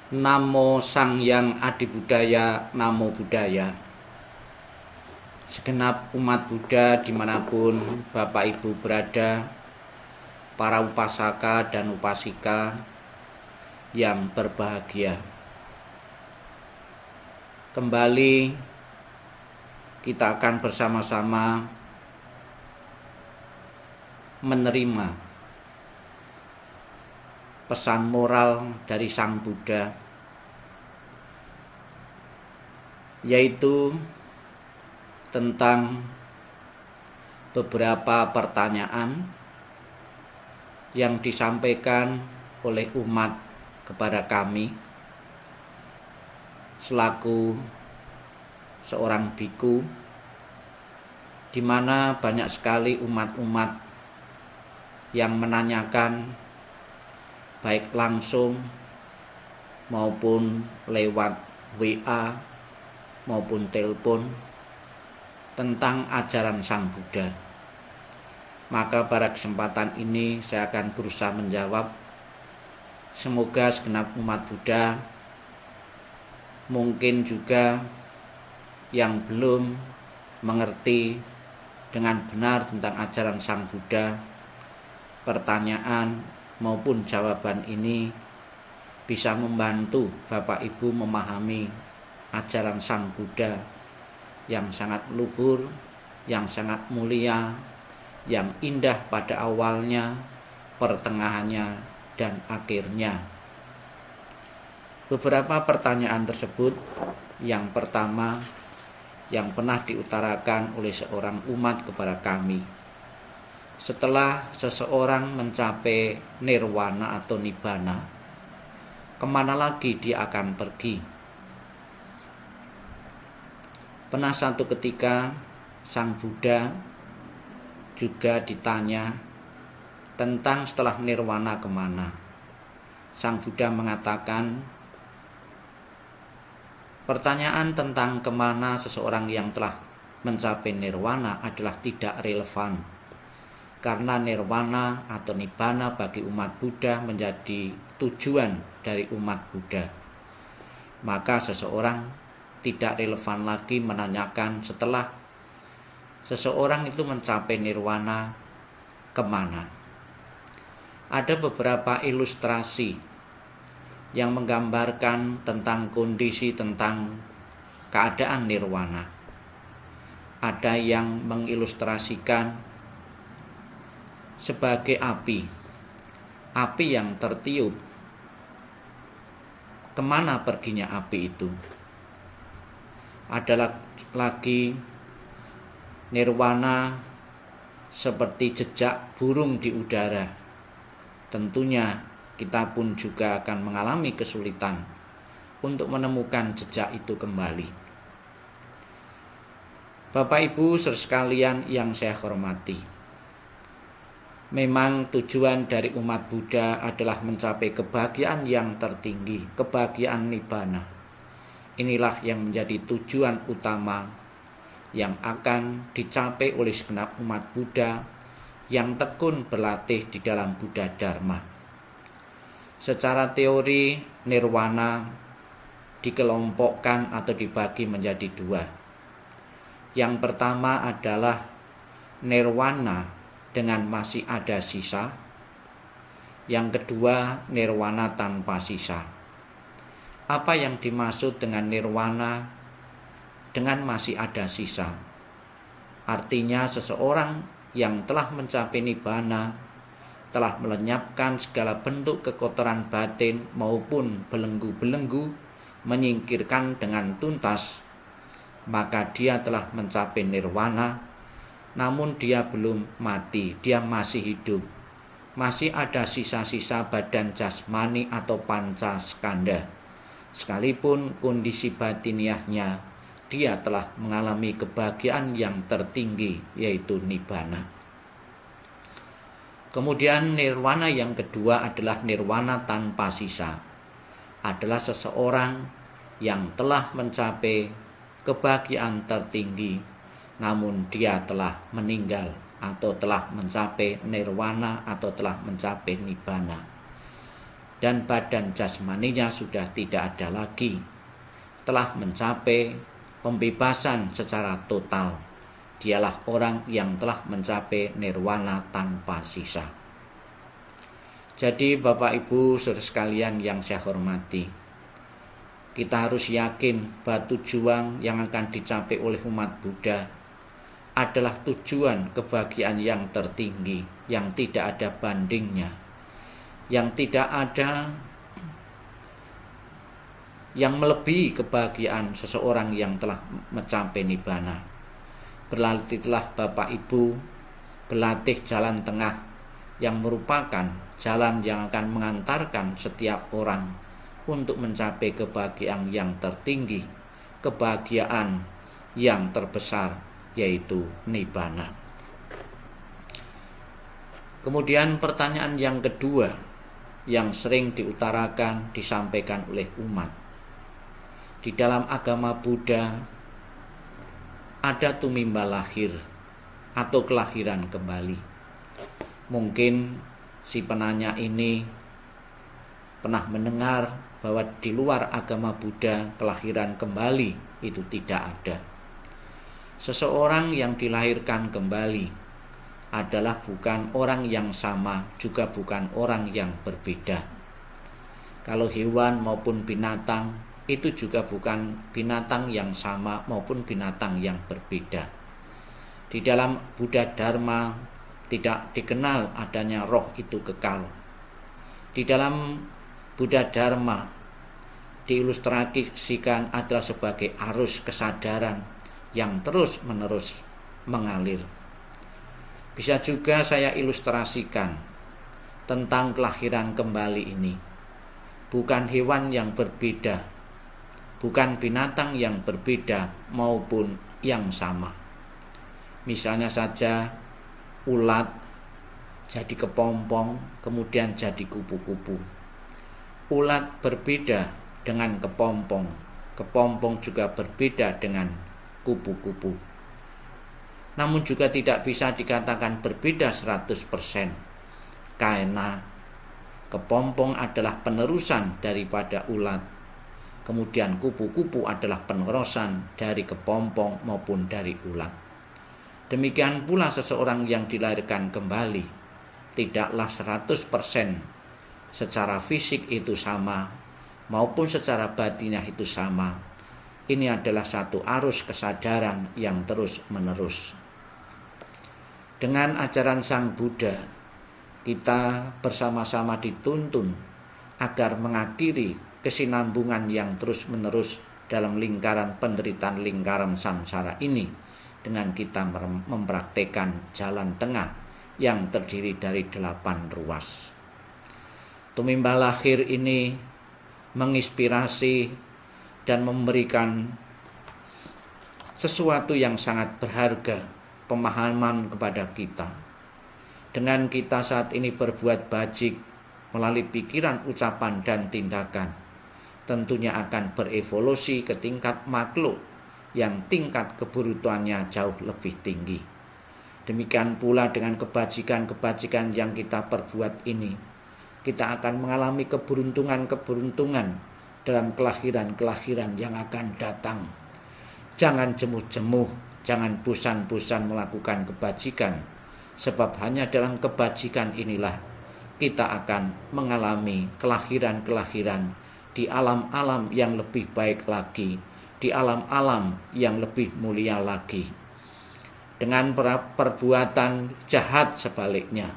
Namo Sang Hyang Adibudaya, Namo Buddhaya. Segenap umat Buddha dimanapun Bapak Ibu berada, para upasaka dan upasika yang berbahagia. Kembali kita akan bersama-sama menerima pesan moral dari Sang Buddha, yaitu tentang beberapa pertanyaan yang disampaikan oleh umat kepada kami selaku seorang biku, di mana banyak sekali umat-umat yang menanyakan baik langsung maupun lewat WA maupun telepon tentang ajaran Sang Buddha. Maka pada kesempatan ini saya akan berusaha menjawab. Semoga segenap umat Buddha, mungkin juga yang belum mengerti dengan benar tentang ajaran Sang Buddha, pertanyaan maupun jawaban ini bisa membantu Bapak Ibu memahami ajaran Sang Buddha yang sangat luhur, yang sangat mulia, yang indah pada awalnya, pertengahannya, dan akhirnya. Beberapa pertanyaan tersebut, yang pertama yang pernah diutarakan oleh seorang umat kepada kami, setelah seseorang mencapai nirwana atau nibbana, kemana lagi dia akan pergi? Pernah satu ketika Sang Buddha juga ditanya tentang setelah nirwana kemana. Sang Buddha mengatakan, pertanyaan tentang kemana seseorang yang telah mencapai nirwana adalah tidak relevan, karena nirwana atau nibbana bagi umat Buddha menjadi tujuan dari umat Buddha. Maka seseorang tidak relevan lagi menanyakan setelah seseorang itu mencapai nirwana kemana. Ada beberapa ilustrasi yang menggambarkan tentang kondisi, tentang keadaan nirwana. Ada yang mengilustrasikan sebagai api yang tertiup. Kemana perginya api itu? Ada lagi nirwana seperti jejak burung di udara. Tentunya kita pun juga akan mengalami kesulitan untuk menemukan jejak itu kembali. Bapak Ibu sekalian yang saya hormati, memang tujuan dari umat Buddha adalah mencapai kebahagiaan yang tertinggi, kebahagiaan nibbana. Inilah yang menjadi tujuan utama yang akan dicapai oleh segenap umat Buddha yang tekun berlatih di dalam Buddha Dharma. Secara teori, nirwana dikelompokkan atau dibagi menjadi dua. Yang pertama adalah nirwana dengan masih ada sisa. Yang kedua, nirwana tanpa sisa. Apa yang dimaksud dengan nirwana dengan masih ada sisa? Artinya seseorang yang telah mencapai nibbana, telah melenyapkan segala bentuk kekotoran batin maupun belenggu-belenggu, menyingkirkan dengan tuntas, maka dia telah mencapai nirwana. Namun dia belum mati, dia masih hidup. Masih ada sisa-sisa badan jasmani atau panca skanda. Sekalipun kondisi batiniahnya, dia telah mengalami kebahagiaan yang tertinggi, yaitu nibbana. Kemudian nirwana yang kedua adalah nirwana tanpa sisa. Adalah seseorang yang telah mencapai kebahagiaan tertinggi, namun dia telah meninggal atau telah mencapai nirwana atau telah mencapai nibbana. dan badan jasmaninya sudah tidak ada lagi, telah mencapai pembebasan secara total. Dialah orang yang telah mencapai nirwana tanpa sisa. Jadi Bapak Ibu saudara sekalian yang saya hormati, kita harus yakin bahwa tujuan yang akan dicapai oleh umat Buddha adalah tujuan kebahagiaan yang tertinggi, yang tidak ada bandingnya, yang tidak ada yang melebihi kebahagiaan seseorang yang telah mencapai nibbana. Berlatihlah Bapak Ibu, berlatih jalan tengah yang merupakan jalan yang akan mengantarkan setiap orang untuk mencapai kebahagiaan yang tertinggi, kebahagiaan yang terbesar, yaitu nibbana. Kemudian pertanyaan yang kedua yang sering diutarakan, disampaikan oleh umat. Di dalam agama Buddha ada tumimba lahir atau kelahiran kembali. Mungkin si penanya ini pernah mendengar bahwa di luar agama Buddha kelahiran kembali itu tidak ada. Seseorang yang dilahirkan kembali adalah bukan orang yang sama, juga bukan orang yang berbeda. Kalau hewan maupun binatang, itu juga bukan binatang yang sama maupun binatang yang berbeda. Di dalam Buddha Dharma tidak dikenal adanya roh itu kekal. Di dalam Buddha Dharma diilustrasikan adalah sebagai arus kesadaran yang terus-menerus mengalir. Bisa juga saya ilustrasikan tentang kelahiran kembali ini. Bukan hewan yang berbeda, bukan binatang yang berbeda maupun yang sama. Misalnya saja ulat jadi kepompong, kemudian jadi kupu-kupu. Ulat berbeda dengan kepompong, kepompong juga berbeda dengan kupu-kupu. Namun juga tidak bisa dikatakan berbeda 100%, karena kepompong adalah penerusan daripada ulat. Kemudian kupu-kupu adalah penerusan dari kepompong maupun dari ulat. Demikian pula seseorang yang dilahirkan kembali, tidaklah 100% secara fisik itu sama, maupun secara batinnya itu sama. Ini adalah satu arus kesadaran yang terus-menerus. Dengan ajaran Sang Buddha, kita bersama-sama dituntun agar mengakhiri kesinambungan yang terus-menerus dalam lingkaran penderitaan lingkaran samsara ini dengan kita mempraktekkan jalan tengah yang terdiri dari 8 ruas. Tumimba lahir ini menginspirasi dan memberikan sesuatu yang sangat berharga, pemahaman kepada kita. Dengan kita saat ini berbuat bajik melalui pikiran, ucapan, dan tindakan, tentunya akan berevolusi ke tingkat makhluk yang tingkat keburukannya jauh lebih tinggi. Demikian pula dengan kebajikan-kebajikan yang kita perbuat ini, kita akan mengalami keberuntungan-keberuntungan dalam kelahiran-kelahiran yang akan datang. Jangan jemuh-jemuh, jangan bosan-bosan melakukan kebajikan, sebab hanya dalam kebajikan inilah kita akan mengalami kelahiran-kelahiran di alam-alam yang lebih baik lagi, di alam-alam yang lebih mulia lagi. Dengan perbuatan jahat sebaliknya,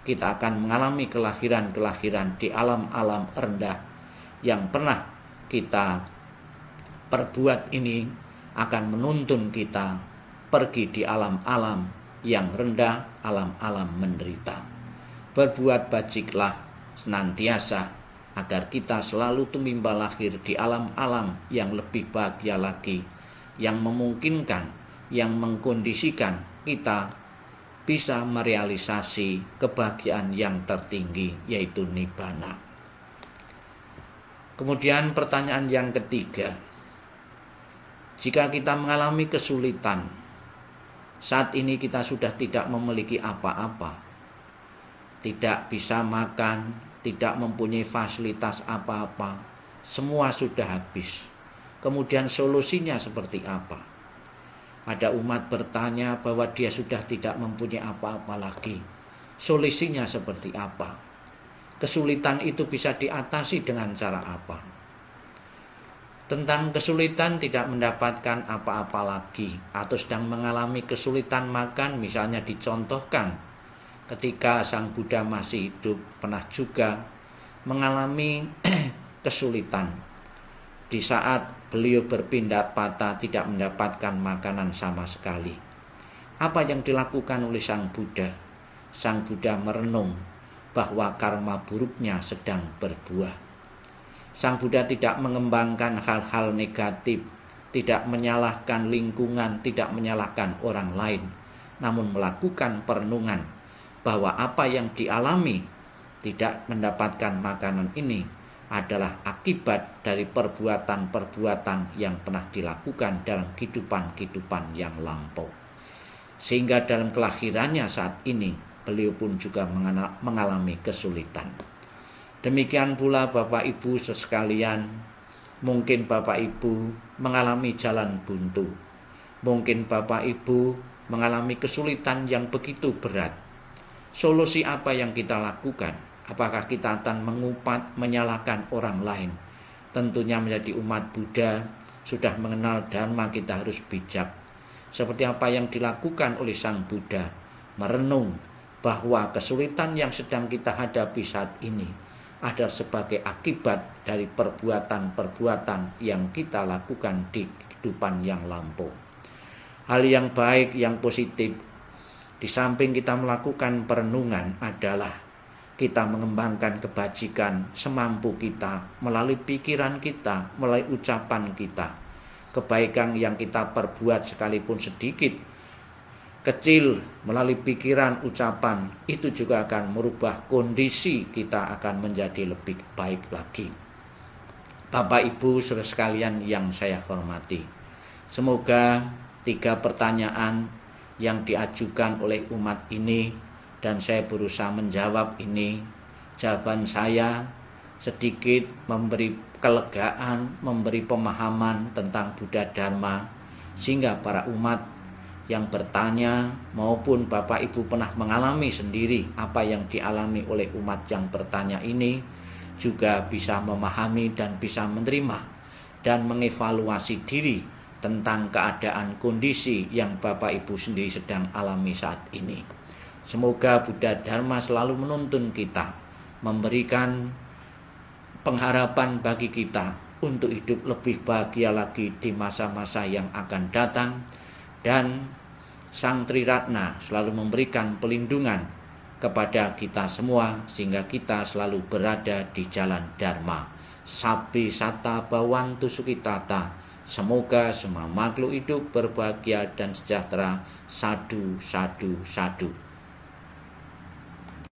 kita akan mengalami kelahiran-kelahiran di alam-alam rendah yang pernah kita perbuat. Ini akan menuntun kita pergi di alam-alam yang rendah, alam-alam menderita. Berbuat bajiklah senantiasa agar kita selalu tumimba lahir di alam-alam yang lebih bahagia lagi, yang memungkinkan, yang mengkondisikan kita bisa merealisasi kebahagiaan yang tertinggi, yaitu nibbana. Kemudian pertanyaan yang ketiga, jika kita mengalami kesulitan, saat ini kita sudah tidak memiliki apa-apa, tidak bisa makan, tidak mempunyai fasilitas apa-apa, semua sudah habis. Kemudian solusinya seperti apa? Ada umat bertanya bahwa dia sudah tidak mempunyai apa-apa lagi. Solusinya seperti apa? Kesulitan itu bisa diatasi dengan cara apa? Tentang kesulitan tidak mendapatkan apa-apa lagi atau sedang mengalami kesulitan makan, misalnya dicontohkan ketika Sang Buddha masih hidup pernah juga mengalami kesulitan. Di saat beliau berpindah patah tidak mendapatkan makanan sama sekali. Apa yang dilakukan oleh Sang Buddha? Sang Buddha merenung bahwa karma buruknya sedang berbuah. Sang Buddha tidak mengembangkan hal-hal negatif, tidak menyalahkan lingkungan, tidak menyalahkan orang lain, namun melakukan perenungan bahwa apa yang dialami tidak mendapatkan makanan ini adalah akibat dari perbuatan-perbuatan yang pernah dilakukan dalam kehidupan-kehidupan yang lampau. Sehingga dalam kelahirannya saat ini, beliau pun juga mengalami kesulitan. Demikian pula Bapak Ibu sekalian, mungkin Bapak Ibu mengalami jalan buntu. Mungkin Bapak Ibu mengalami kesulitan yang begitu berat. Solusi apa yang kita lakukan? Apakah kita akan mengumpat, menyalahkan orang lain? Tentunya menjadi umat Buddha, sudah mengenal Dharma, kita harus bijak. Seperti apa yang dilakukan oleh Sang Buddha, merenung bahwa kesulitan yang sedang kita hadapi saat ini adalah sebagai akibat dari perbuatan-perbuatan yang kita lakukan di kehidupan yang lampau. Hal yang baik, yang positif, di samping kita melakukan perenungan adalah kita mengembangkan kebajikan semampu kita melalui pikiran kita, melalui ucapan kita. Kebaikan yang kita perbuat sekalipun sedikit, kecil, melalui pikiran, ucapan, itu juga akan merubah kondisi kita akan menjadi lebih baik lagi. Bapak Ibu saudara sekalian yang saya hormati, semoga 3 pertanyaan yang diajukan oleh umat ini dan saya berusaha menjawab ini, jawaban saya sedikit memberi kelegaan, memberi pemahaman tentang Buddha Dharma, sehingga para umat yang bertanya maupun Bapak Ibu pernah mengalami sendiri apa yang dialami oleh umat yang bertanya ini juga bisa memahami dan bisa menerima dan mengevaluasi diri tentang keadaan kondisi yang Bapak Ibu sendiri sedang alami saat ini. Semoga Buddha Dharma selalu menuntun kita, memberikan pengharapan bagi kita untuk hidup lebih bahagia lagi di masa-masa yang akan datang. Dan Sang Triratna selalu memberikan pelindungan kepada kita semua sehingga kita selalu berada di jalan Dharma. Sabbi satta bhavantu sukhitata. Semoga semua makhluk hidup berbahagia dan sejahtera. Sadu, sadu, sadu.